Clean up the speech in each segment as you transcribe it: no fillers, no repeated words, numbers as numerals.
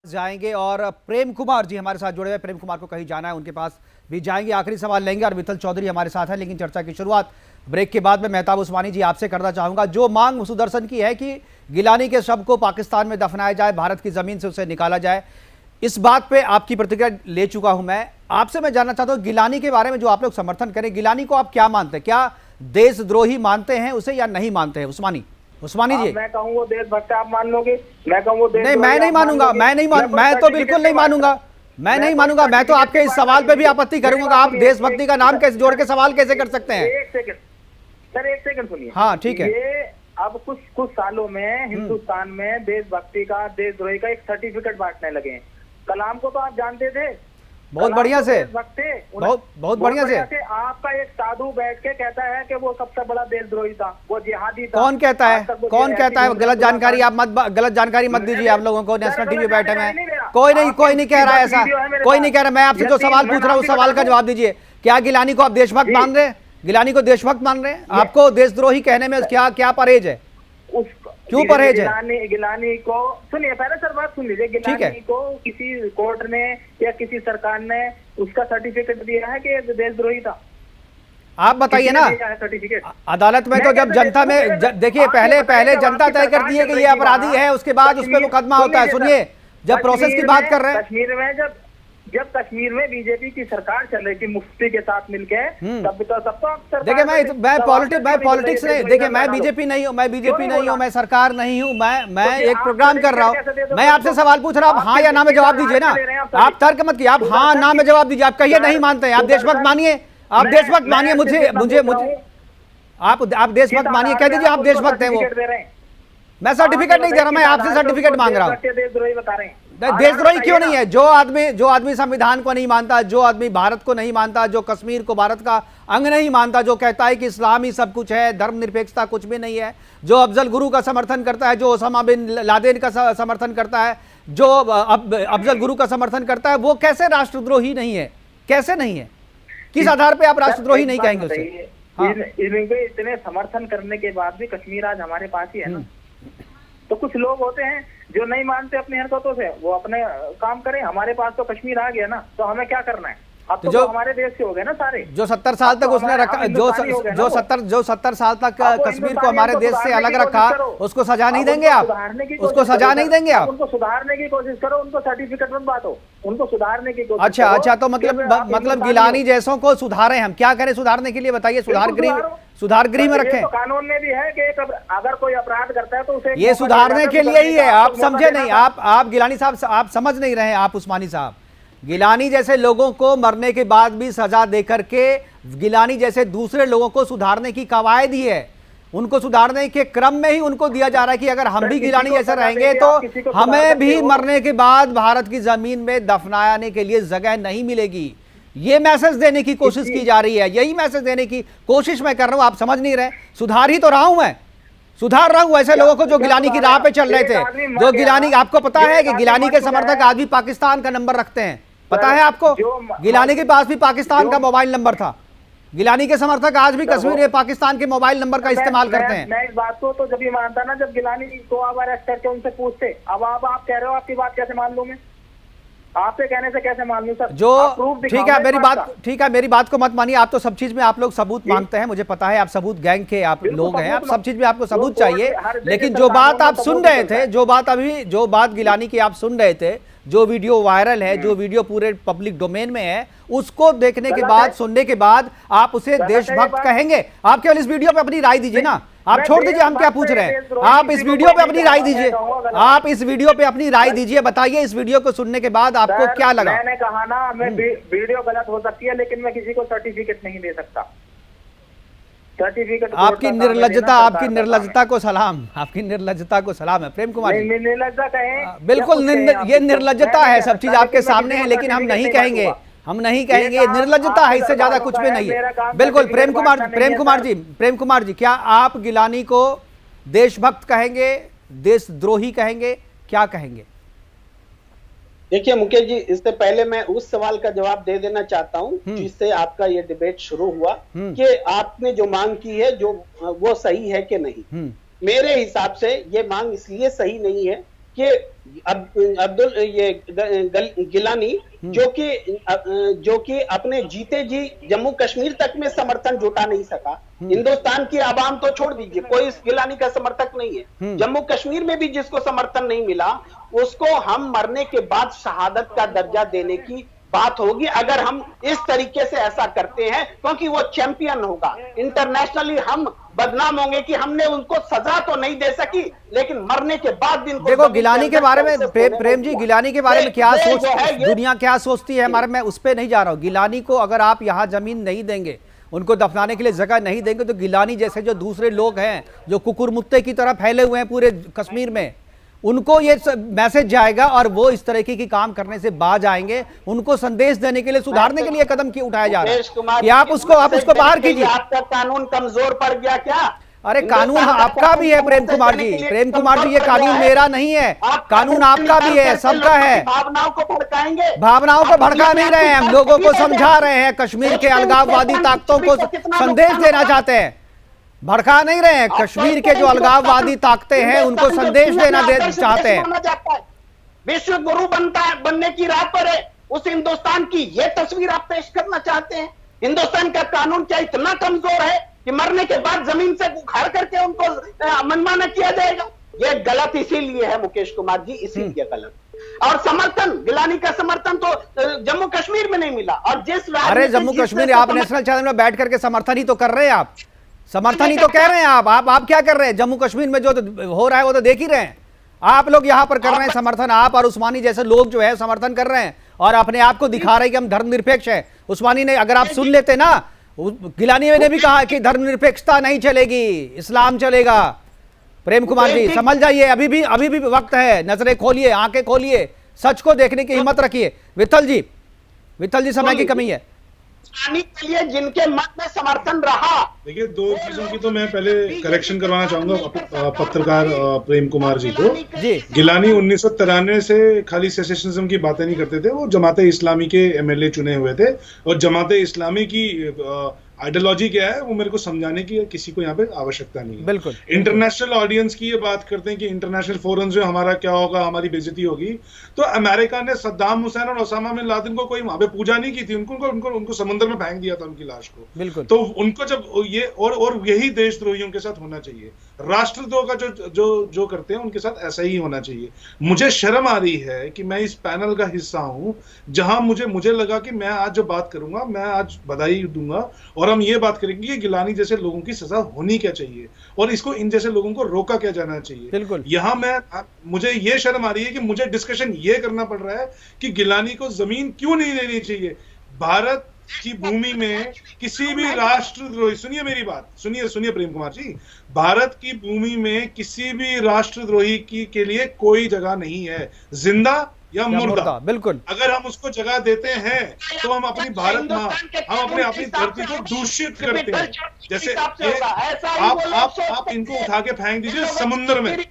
जाएंगे और प्रेम कुमार जी हमारे साथ जुड़े हुए। प्रेम कुमार को कहीं जाना है, उनके पास भी जाएंगे, आखिरी सवाल लेंगे। और मित्तल चौधरी हमारे साथ है, लेकिन चर्चा की शुरुआत ब्रेक के बाद में मेहताब उस्मानी जी आपसे करना चाहूंगा। जो मांग सुदर्शन की है कि गिलानी के शव को पाकिस्तान में दफनाया जाए, भारत की जमीन से उसे निकाला जाए, इस बात पे आपकी प्रतिक्रिया ले चुका हूं। मैं आपसे मैं जानना चाहता हूं गिलानी के बारे में जो आप लोग समर्थन करें, गिलानी को आप क्या मानते हैं? क्या देशद्रोही मानते हैं उसे या नहीं मानते हैं? उस्मानी जी। मैं कहूँ वो देशभक्त आप मान लोगे, मैं कहूँ वो नहीं, मैं नहीं मानूंगा, मैं तो बिल्कुल नहीं मानूंगा, मैं नहीं मानूंगा। मैं तो आपके इस सवाल पे भी आपत्ति करूंगा। आप देशभक्ति का नाम कैसे जोड़ के सवाल कैसे कर सकते हैं? एक सेकंड सर, एक सेकंड सुनिए। हाँ ठीक है। ये अब कुछ सालों में हिंदुस्तान में देशभक्ति का, देशद्रोही का एक सर्टिफिकेट बांटने लगे हैं। कलाम को तो आप जानते थे, बहुत बढ़िया से, बहुत बढ़िया से। आपका एक साधु बैठ के कहता है कि वो सबसे बड़ा देशद्रोही था, वो जिहादी था। कौन कहता है? कौन कहता है? गलत जानकारी आप गलत जानकारी मत दीजिए आप लोगों को। नेशनल टीवी बैठे हैं, कोई नहीं कह रहा है ऐसा, कोई नहीं कह रहा। मैं आपसे जो सवाल पूछ रहा हूँ उस सवाल का जवाब दीजिए। क्या गिलानी को आप देशभक्त मान रहे हैं? गिलानी को देशभक्त मान रहे हैं? आपको देशद्रोही कहने में क्या परहेज है? क्यों परहेज है? गिलानी को सुनिए, पहले सर बात सुन लीजिए। गिलानी को किसी कोर्ट ने या किसी सरकार ने उसका सर्टिफिकेट दिया है कि देशद्रोही था? आप बताइए ना। अदालत में तो जब जनता में देखिए, पहले जनता तय करती है कि ये अपराधी है, उसके बाद उस पर मुकदमा होता है। सुनिए, जब प्रोसेस की बात कर रहे हैं, कश्मीर में जब कश्मीर में बीजेपी की सरकार चल रही थी मुफ्ती के साथ मिलके, तब तो देखिए मैं पॉलिटिक्स नहीं, देखिए मैं बीजेपी नहीं हूँ, मैं सरकार नहीं हूँ, मैं एक प्रोग्राम कर रहा हूँ। मैं आपसे सवाल पूछ रहा हूँ, आप हाँ या ना में जवाब दीजिए ना। आप तर्क मत कीजिए, आप हाँ ना में जवाब दीजिए। आप कहिए नहीं मानते हैं, आप देशभक्त मानिए, आप देशभक्त मानिए। मुझे आप देशभक्त मानिए, कह दीजिए आप देशभक्त हैं। वो मैं सर्टिफिकेट नहीं दे रहा, मैं आपसे सर्टिफिकेट मांग रहा हूँ। देशद्रोही बता रहे हैं। देशद्रोही क्यों नहीं है? जो आदमी संविधान को नहीं मानता, जो आदमी भारत को नहीं मानता, जो कश्मीर को भारत का अंग नहीं मानता, जो कहता है कि इस्लाम ही सब कुछ है, धर्मनिरपेक्षता कुछ भी नहीं है, जो अफजल गुरु का समर्थन करता है, जो ओसामा बिन लादेन का समर्थन करता है, जो अफजल गुरु का समर्थन करता है, वो कैसे राष्ट्रद्रोही नहीं है? कैसे नहीं है? किस आधार पे आप राष्ट्रद्रोही नहीं कहेंगे उसे? इनके इतने समर्थन करने के बाद भी कश्मीर आज हमारे पास ही है ना। तो कुछ लोग होते हैं जो नहीं मानते अपनी हरकतों से, वो अपने काम करें। हमारे पास तो कश्मीर आ गया ना, तो हमें क्या करना है? अब तो हमारे देश के हो गए ना सारे। जो 70 साल तक उसने रखा, जो 70 साल तक कश्मीर को हमारे देश से अलग रखा, उसको सजा नहीं देंगे आप? उसको सजा नहीं देंगे आप? उनको सुधारने की कोशिश करो, उनको सर्टिफिकेट मत बांटो, उनको सुधारने की कोशिश। अच्छा, तो मतलब गिलानी जैसों को सुधारें हम? क्या करें सुधारने के लिए, बताइए। सुधार गृह में रखें? कानून में भी है कि अगर कोई अपराध करता है तो उसे ये सुधारने के लिए ही है। आप समझे नहीं, आप गिलानी साहब आप समझ नहीं रहे हैं। आप उस्मानी साहब, गिलानी जैसे लोगों को मरने के बाद भी सजा देकर के गिलानी जैसे दूसरे लोगों को सुधारने की कवायद ही है। उनको सुधारने के क्रम में ही उनको दिया जा रहा है कि अगर हम भी गिलानी जैसे रहेंगे तो हमें भी मरने के बाद भारत की जमीन में दफनाने के लिए जगह नहीं मिलेगी। ये मैसेज देने की कोशिश की जा रही है, यही मैसेज देने की कोशिश मैं कर रहा हूं। आप समझ नहीं रहे। सुधार ही तो रहा हूं मैं, सुधार रहा हूं ऐसे लोगों को जो गिलानी की राह पे चल रहे थे। जो गिलानी, आपको पता है कि गिलानी के समर्थक आज भी पाकिस्तान का नंबर रखते हैं? पता है आपको? गिलानी के पास भी पाकिस्तान का मोबाइल नंबर था। गिलानी के समर्थक आज भी कश्मीर में पाकिस्तान के मोबाइल नंबर का इस्तेमाल करते हैं। मैं इस बात को तो जब ये मानता ना, जब गिलानी को आप अरेस्ट करके उनसे पूछते। अब आप कह रहे हो, आपकी बात कैसे मान लूं मैं? आपसे कहने से कैसे मान लूं सर? जो ठीक है, मेरी बात को मत मानिए। आप तो सब चीज में आप लोग सबूत मांगते हैं, मुझे पता है। आप सबूत गैंग के आप लोग हैं, आप सब चीज में आपको सबूत चाहिए। लेकिन जो बात आप सुन रहे थे, जो बात गिलानी की आप सुन रहे थे, जो वीडियो वायरल है, जो वीडियो पूरे पब्लिक डोमेन में है, उसको देखने के बाद, सुनने के बाद आप उसे देशभक्त कहेंगे? आप केवल इस वीडियो पे अपनी राय दीजिए ना। आप छोड़ दीजिए हम क्या पूछ रहे हैं, आप इस वीडियो पे अपनी राय दीजिए। आप इस वीडियो पे अपनी राय दीजिए, बताइए इस वीडियो को सुनने के बाद आपको क्या लगा? मैंने कहा ना, मैं वीडियो गलत हो सकती है, लेकिन मैं किसी को सर्टिफिकेट नहीं दे सकता। सर्टिफिकेट आपकी निर्लज्जता को सलाम, आपकी निर्लज्जता को सलाम है प्रेम कुमार जी। निर्लज्जा कहें? बिल्कुल, ये निर्लज्जता है। सब चीज आपके सामने है, लेकिन हम नहीं कहेंगे, निर्लज्जता है, इससे ज्यादा कुछ भी नहीं है। बिल्कुल प्रेम कुमार जी, क्या आप गिलानी को देशभक्त कहेंगे, देशद्रोही कहेंगे, क्या कहेंगे? देखिए मुकेश जी, इससे पहले मैं उस सवाल का जवाब दे देना चाहता हूं जिससे आपका ये डिबेट शुरू हुआ कि आपने जो मांग की है वो सही है कि नहीं। मेरे हिसाब से ये मांग इसलिए सही नहीं है कि अब्दुल ये गिलानी जो कि अपने जीते जी जम्मू कश्मीर तक में समर्थन जुटा नहीं सका। हिंदुस्तान की आवाम तो छोड़ दीजिए, कोई इस गिलानी का समर्थक नहीं है। जम्मू कश्मीर में भी जिसको समर्थन नहीं मिला, उसको हम मरने के बाद शहादत का दर्जा देने की बात होगी अगर हम इस तरीके से ऐसा करते हैं, क्योंकि वो चैंपियन होगा। इंटरनेशनली हम बदनाम होंगे कि हमने उनको सजा तो नहीं दे सकी, लेकिन मरने के बाद दिन देखो गिलानी के बारे में प्रेम जी, गिलानी के बारे में क्या सोच दुनिया क्या सोचती है हमारे, मैं उस पर नहीं जा रहा हूँ। गिलानी को अगर आप यहाँ जमीन नहीं देंगे, उनको दफनाने के लिए जगह नहीं देंगे, तो गिलानी जैसे जो दूसरे लोग हैं जो कुकुरमुत्ते की तरह फैले हुए हैं पूरे कश्मीर में, उनको ये मैसेज जाएगा और वो इस तरह की काम करने से बाज आएंगे। उनको संदेश देने के लिए, सुधारने के लिए कदम क्यों उठाया जा रहा है कि आप उसको बाहर कीजिए। आपका कानून कमजोर पड़ गया क्या? अरे कानून आपका भी है प्रेम कुमार जी, प्रेम कुमार जी, ये कानून मेरा नहीं है, कानून आपका भी है, सबका है। भावनाओं को भड़काएंगे, भावनाओं को भड़का नहीं रहे हैं हम, लोगों को समझा रहे हैं, कश्मीर के अलगाववादी ताकतों को संदेश देना चाहते हैं, भड़का नहीं रहे हैं। कश्मीर के जो अलगाववादी ताकतें हैं उनको संदेश देना चाहते हैं। विश्व गुरु बनने की राह पर है उस हिंदुस्तान की ये तस्वीर आप पेश करना चाहते हैं? हिंदुस्तान का कानून क्या इतना कमजोर है कि मरने के बाद जमीन से उखाड़ करके उनको मनमाना किया जाएगा? ये गलत इसीलिए है मुकेश कुमार जी, इसीलिए गलत। और समर्थन, गिलानी का समर्थन तो जम्मू कश्मीर में नहीं मिला। और जिस अरे जम्मू कश्मीर, आप नेशनल चैनल में बैठ करके समर्थन ही तो कर रहे हैं, आप समर्थन ही तो कह रहे हैं। आप क्या कर रहे हैं? जम्मू कश्मीर में जो हो रहा है वो तो देख ही रहे हैं। आप लोग यहाँ पर कर रहे हैं समर्थन, आप और उस्मानी जैसे लोग जो है समर्थन कर रहे हैं और अपने आप को दिखा रहे हैं कि हम धर्मनिरपेक्ष हैं। उस्मानी ने, अगर आप सुन लेते ना, गिलानी ने भी कहा कि धर्मनिरपेक्षता नहीं चलेगी, इस्लाम चलेगा। प्रेम कुमार जी समझ जाइए, अभी भी वक्त है, नजरें खोलिए, आंखें खोलिए, सच को देखने की हिम्मत रखिए। विठल जी समय की कमी है। के लिए जिनके मत में समर्थन रहा, देखिए दो चीजों की तो मैं पहले करेक्शन करवाना चाहूंगा पत्रकार प्रेम कुमार जी को। जी, गिलानी 1993 से खाली सेसेशनिज्म की बातें नहीं करते थे, वो जमाते इस्लामी के एमएलए चुने हुए थे और जमाते इस्लामी की आइडियोलॉजी क्या है वो मेरे को समझाने की किसी को यहाँ पे आवश्यकता नहीं है। बिल्कुल इंटरनेशनल ऑडियंस की ये बात करते हैं कि इंटरनेशनल फोरम्स में हमारा क्या होगा, हमारी बेइज्जती होगी। तो अमेरिका ने सद्दाम हुसैन और ओसामा बिन लादेन को कोई वहां पे पूजा नहीं की थी, उनको समुद्र में फेंक दिया था उनकी लाश को। बिल्कुल। तो उनको जब ये और यही देशद्रोहियों के साथ होना चाहिए, राष्ट्रद्रोह का जो करते हैं उनके साथ ऐसा ही होना चाहिए। मुझे शर्म आ रही है कि मैं इस पैनल का हिस्सा हूं जहां मुझे लगा कि मैं आज जो बात करूंगा, मैं आज बधाई दूंगा और हम ये बात करेंगे कि गिलानी जैसे लोगों की सजा होनी क्या चाहिए और इसको इन जैसे लोगों को रोका क्या जाना चाहिए। बिल्कुल। यहां मुझे ये शर्म आ रही है कि मुझे डिस्कशन ये करना पड़ रहा है कि गिलानी को जमीन क्यों नहीं देनी चाहिए। भारत की भूमि में किसी भी राष्ट्रद्रोही, सुनिए मेरी बात, सुनिए प्रेम कुमार जी, भारत की भूमि में किसी भी राष्ट्रद्रोही के लिए कोई जगह नहीं है, जिंदा या मुर्दा। बिल्कुल। अगर हम उसको जगह देते हैं तो हम अपनी भारत माँ, हम अपनी धरती को दूषित करते हैं। जैसे आप इनको उठा के फेंक दीजिए समुद्र में,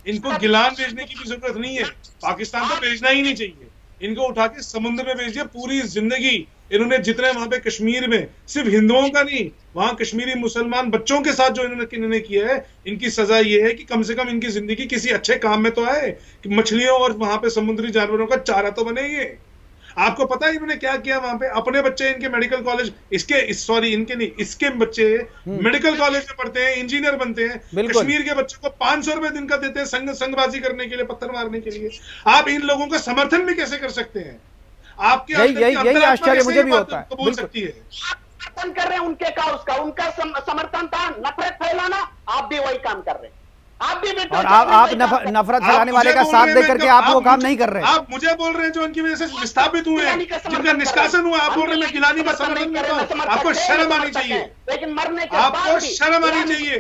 इनको गिलान भेजने की भी जरूरत नहीं है, पाकिस्तान को भेजना ही नहीं चाहिए, इनको उठा के समुद्र में भेजिए। पूरी जिंदगी इन्होंने जितने वहां पे कश्मीर में, सिर्फ हिंदुओं का नहीं, वहां कश्मीरी मुसलमान बच्चों के साथ जो इन्होंने किया है, इनकी सजा ये है कि कम से कम इनकी जिंदगी किसी अच्छे काम में तो आए, कि मछलियों और वहां पे समुद्री जानवरों का चारा तो बने। ये आपको पता है इन्होंने क्या किया वहां पे? अपने बच्चे इनके मेडिकल कॉलेज, इनके नहीं, इसके बच्चे मेडिकल कॉलेज में पढ़ते हैं, इंजीनियर बनते हैं। कश्मीर के बच्चों को 500 रुपए दिन का देते हैं संगबाजी करने के लिए, पत्थर मारने के लिए। आप इन लोगों का समर्थन भी कैसे कर सकते हैं? आपके यही आश्चर्य मुझे भी होता है। बोल सकती है समर्थन कर रहे हैं उनका समर्थन था नफरत फैलाना, आप भी वही काम कर रहे हैं। और आप नफरत फैलाने वाले का साथ दे करके आप वो काम नहीं कर रहे। आप मुझे बोल रहे हैं जो उनकी वजह से विस्थापित हुए हैं, जिनका निष्कासन हुआ, आप बोल रहे हैं मैं गिलानी का समर्थन करता हूं। आपको शर्म आनी चाहिए, लेकिन मरने के आपको शर्म आनी चाहिए।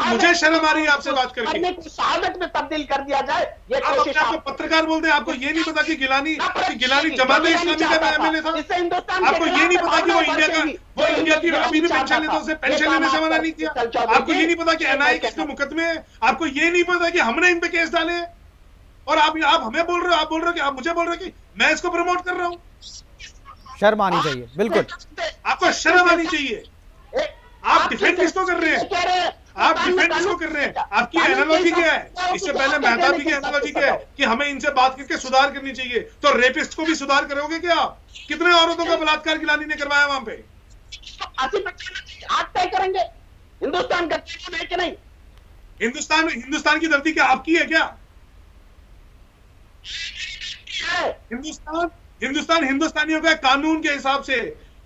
मुझे शर्म आ रही है आपसे बात करके। शहादत में तब्दील कर दिया जाए, ये आप अपने आप को पत्रकार बोलते हैं। आपको ये नहीं पता कि गिलानी जमाते इस्लामी का एमएलए था? आपको ये नहीं पता कि वो इंडिया की अभी भी पेंशन लेता, उसे पेंशन लेने से मना नहीं किया? आपको ये नहीं पता कि एनआईए किसके मुकदमे है? आपको ये नहीं पता कि हमने इन पे केस डाले हैं? और आप हमें बोल रहे हो, आप बोल रहे हो कि आप मुझे बोल रहे हो कि मैं इसको प्रमोट कर रहा हूं। शर्म आनी चाहिए, बिल्कुल आपको शर्म आनी चाहिए। आप डिफेंड किसको कर रहे हैं? आप डिफेंड किसको कर रहे हैं? आपकी एनालॉजी क्या है? इससे पहले मेहता भी की एनालॉजी क्या है कि हमें इनसे बात करके सुधार करनी चाहिए। तो रेपिस्ट को भी सुधार करोगे क्या आप? कितने औरतों का बलात्कार गिलानी ने करवाया वहां पे? आज तय करेंगे हिंदुस्तान का है कि नहीं। हिंदुस्तान की धरती क्या आपकी है क्या? हिंदुस्तान हिंदुस्तानियों का कानून के हिसाब से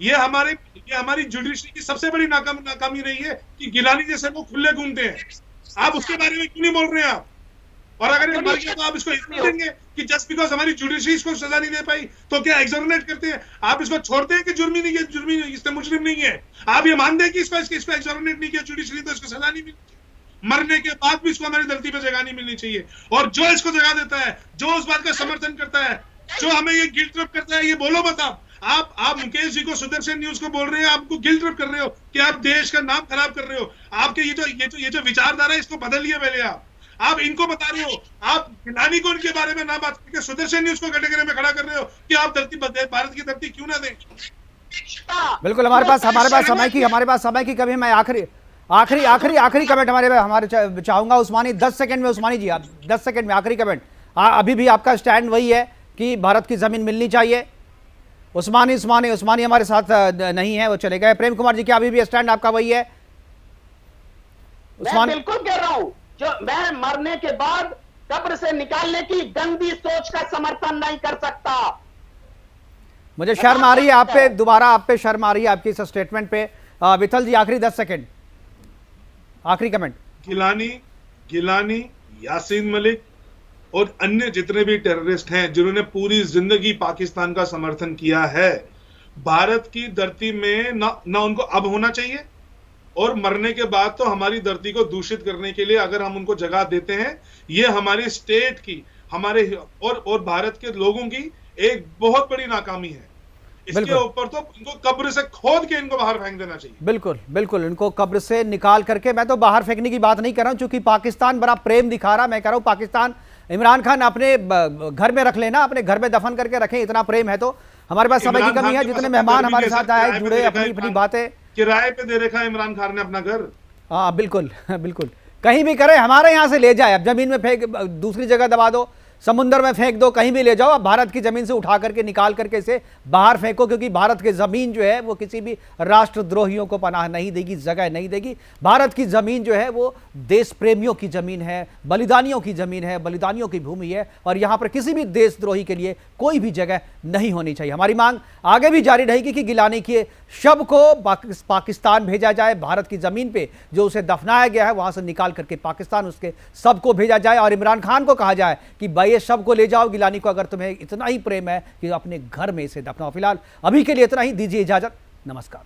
ये हमारी जुडिशरी की सबसे बड़ी नाकामी रही है कि गिलानी जैसे लोग खुले घूमते हैं। आप उसके बारे में क्यों नहीं बोल रहे हैं आप? और अगर ये मर गया तो आप इसको इसलिए देंगे कि जस्ट बिकॉज हमारी जुडिशरी इसको सजा नहीं दे पाई तो क्या एक्सोनरेट करते हैं? आप इसको छोड़ते हैं कि जुर्मी नहीं है, इससे मुजरिम नहीं है। आप ये मानते हैं कि इसको एक्सोनरेट नहीं किया जुडिशरी तो इसको सजा नहीं मिली, मरने के बाद भी इसको हमारी धरती पर जगह नहीं मिलनी चाहिए। और जो इसको जगह देता है, जो उस बात का समर्थन करता है, जो हमें ये गिल्ट ट्रिप करता है, ये बोलो मत आप मुकेश जी को सुदर्शन न्यूज को बोल रहे हैं, आपको गिल्ट ट्रिप कर रहे हो कि आप देश का नाम खराब कर रहे हो। आपके ये जो विचारधारा है इसको बदलिए पहले। आप इनको बता रहे हो, आप गिलानी को उनके बारे में ना बात करके सुदर्शन न्यूज को कैटेगरी में खड़ा कर रहे हो कि आप भारत की धरती क्यों ना दें। बिल्कुल, हमारे पास समय की कभी मैं आखिरी कमेंट हमारे चाहूंगा उस्मानी, 10 सेकंड में। उस्मानी जी आप 10 सेकंड में आखिरी कमेंट। अभी भी आपका स्टैंड वही है कि भारत की जमीन मिलनी चाहिए। उस्मानी हमारे साथ नहीं है, वो चले गए। प्रेम कुमार जी क्या अभी भी स्टैंड आपका वही है? मैं बिल्कुल कह रहा हूं, जो मैं मरने के बाद कब्र से निकालने की गंदी सोच का समर्थन नहीं कर सकता। मुझे शर्म आ रही है आप पे शर्म आ रही है आपकी इस स्टेटमेंट पे। विठल जी आखिरी 10 सेकंड, आखिरी कमेंट। गिलानी, यासीन मलिक और अन्य जितने भी टेररिस्ट हैं जिन्होंने पूरी जिंदगी पाकिस्तान का समर्थन किया है, भारत की धरती में ना उनको अब होना चाहिए, और मरने के बाद तो हमारी धरती को दूषित करने के लिए अगर हम उनको जगह देते हैं, ये हमारी स्टेट की, हमारे और भारत के लोगों की एक बहुत बड़ी नाकामी है। इसके ऊपर तो इनको कब्र से खोद के इनको बाहर फेंक देना चाहिए। बिल्कुल इनको कब्र से निकाल करके। मैं तो बाहर फेंकने की बात नहीं कर रहा हूं, क्योंकि पाकिस्तान बड़ा प्रेम दिखा रहा। मैं कह रहा हूं पाकिस्तान, इमरान खान अपने घर में रख लेना, अपने घर में दफन करके रखें, इतना प्रेम है तो। हमारे पास समय की कमी है, जितने मेहमान हमारे साथ आए जुड़े, अपनी बातें किराए पे दे रखा है इमरान खान ने अपना घर। हाँ बिल्कुल कहीं भी करे, हमारे यहाँ से ले जाए, अब जमीन में फेंक, दूसरी जगह दबा दो, समुद्र में फेंक दो, कहीं भी ले जाओ। अब भारत की जमीन से उठा करके निकाल करके इसे बाहर फेंको, क्योंकि भारत की जमीन जो है वो किसी भी राष्ट्रद्रोहियों को पनाह नहीं देगी, जगह नहीं देगी। भारत की जमीन जो है वो देश प्रेमियों की जमीन है, बलिदानियों की जमीन है, बलिदानियों की भूमि है, और यहां पर किसी भी देशद्रोही के लिए कोई भी जगह नहीं होनी चाहिए। हमारी मांग आगे भी जारी रहेगी कि गिलानी के शव को पाकिस्तान भेजा जाए, भारत की जमीन पे जो उसे दफनाया गया है वहां से निकाल करके पाकिस्तान उसके शव को भेजा जाए, और इमरान खान को कहा जाए कि भाई ये शव को ले जाओ गिलानी को, अगर तुम्हें इतना ही प्रेम है कि अपने घर में इसे दफनाओ। फिलहाल अभी के लिए इतना ही, दीजिए इजाजत, नमस्कार।